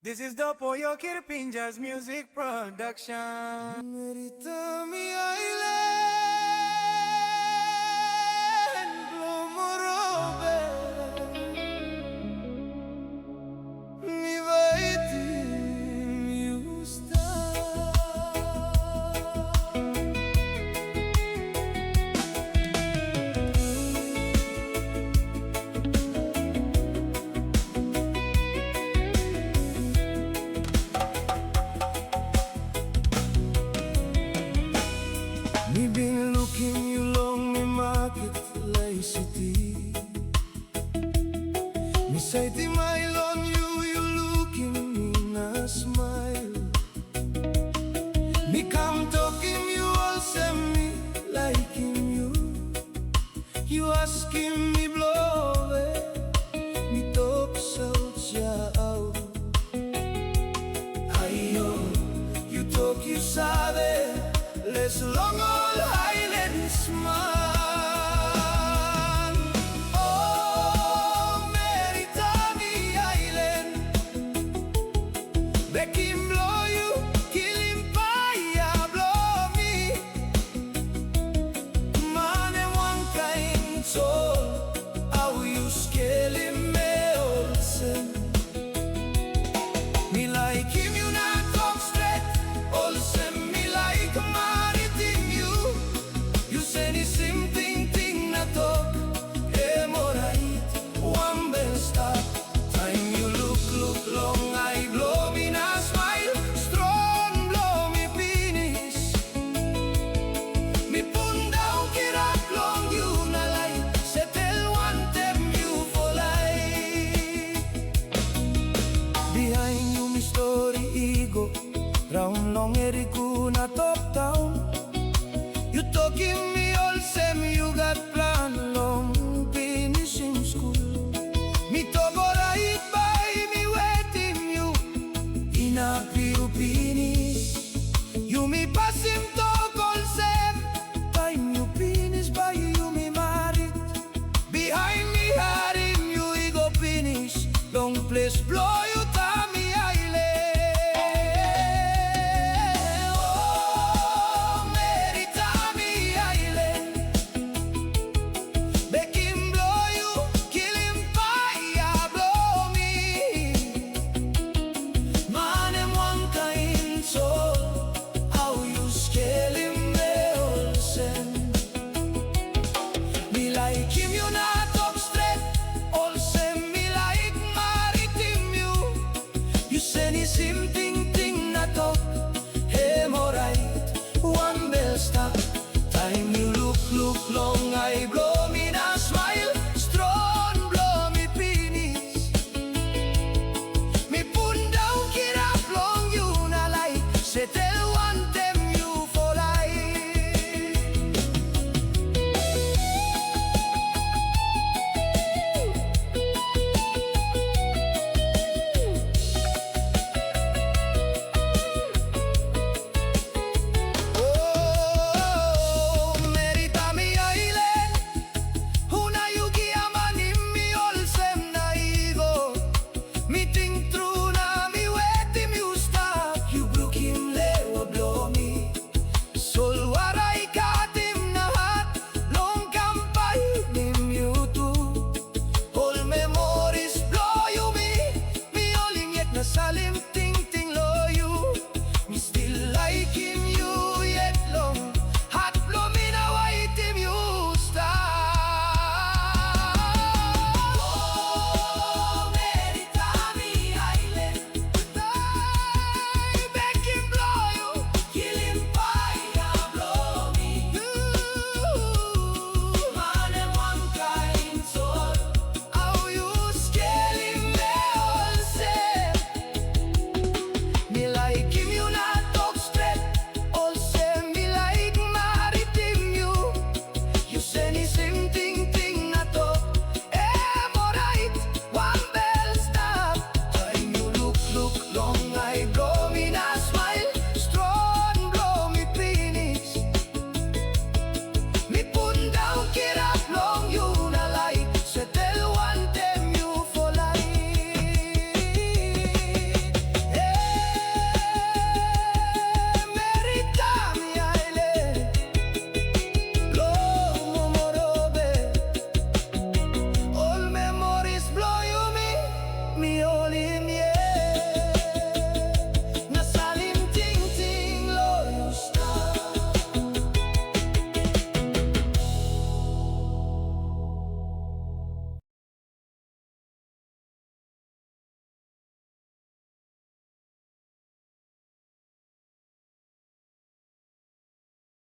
This is Dopo, Yokir, Pinjar's music production. Meri Tami island, Blomorobe, mi waiting you start. Me been looking you long me market like city. Me sight in my on you, you looking in a smile. Me come talking you all send me liking you. You asking me blow me talk so out. Ayo, you talk you sabe. Let's long all islands man. Oh, Meri Tami island, make him blow you, kill him fire, blow me. Man and one kind soul, how you scale him me also. Me like him, you not talk straight, also me like man. Long I blow me na smile, strong blow me penis. Me pun down get up long you na light, settle one them you for life. Behind you me story ego, round long eriku na top down. You talking me all same you got plan long finishing school. Me talk alright na pinis. You me pass him talk all same time you finish by you me married. Behind me had him you he go finish. Long place blow you Tami island. Oh, Meri Tami island, make him blow you, kill him fire, blow me. Like him you not talk straight, all same me like Meri Tami. You send his him ting na talk, him alright, one bell stop. Time you look long I blow me na smile, strong blow me penis. Me put down get up long you na like, settle one them you for life. Salim ting low you, me still like him you yet long. Hot blow me na white him you star. Oh, Meri Tami island, make him blow you, kill him fire, blow me. Man and one kind soul, how you scale him me all same. Me like him, you not talk straight. All say me like Meri Tami. You say the same thing na talk. Alright, one bell stop. Time you look long.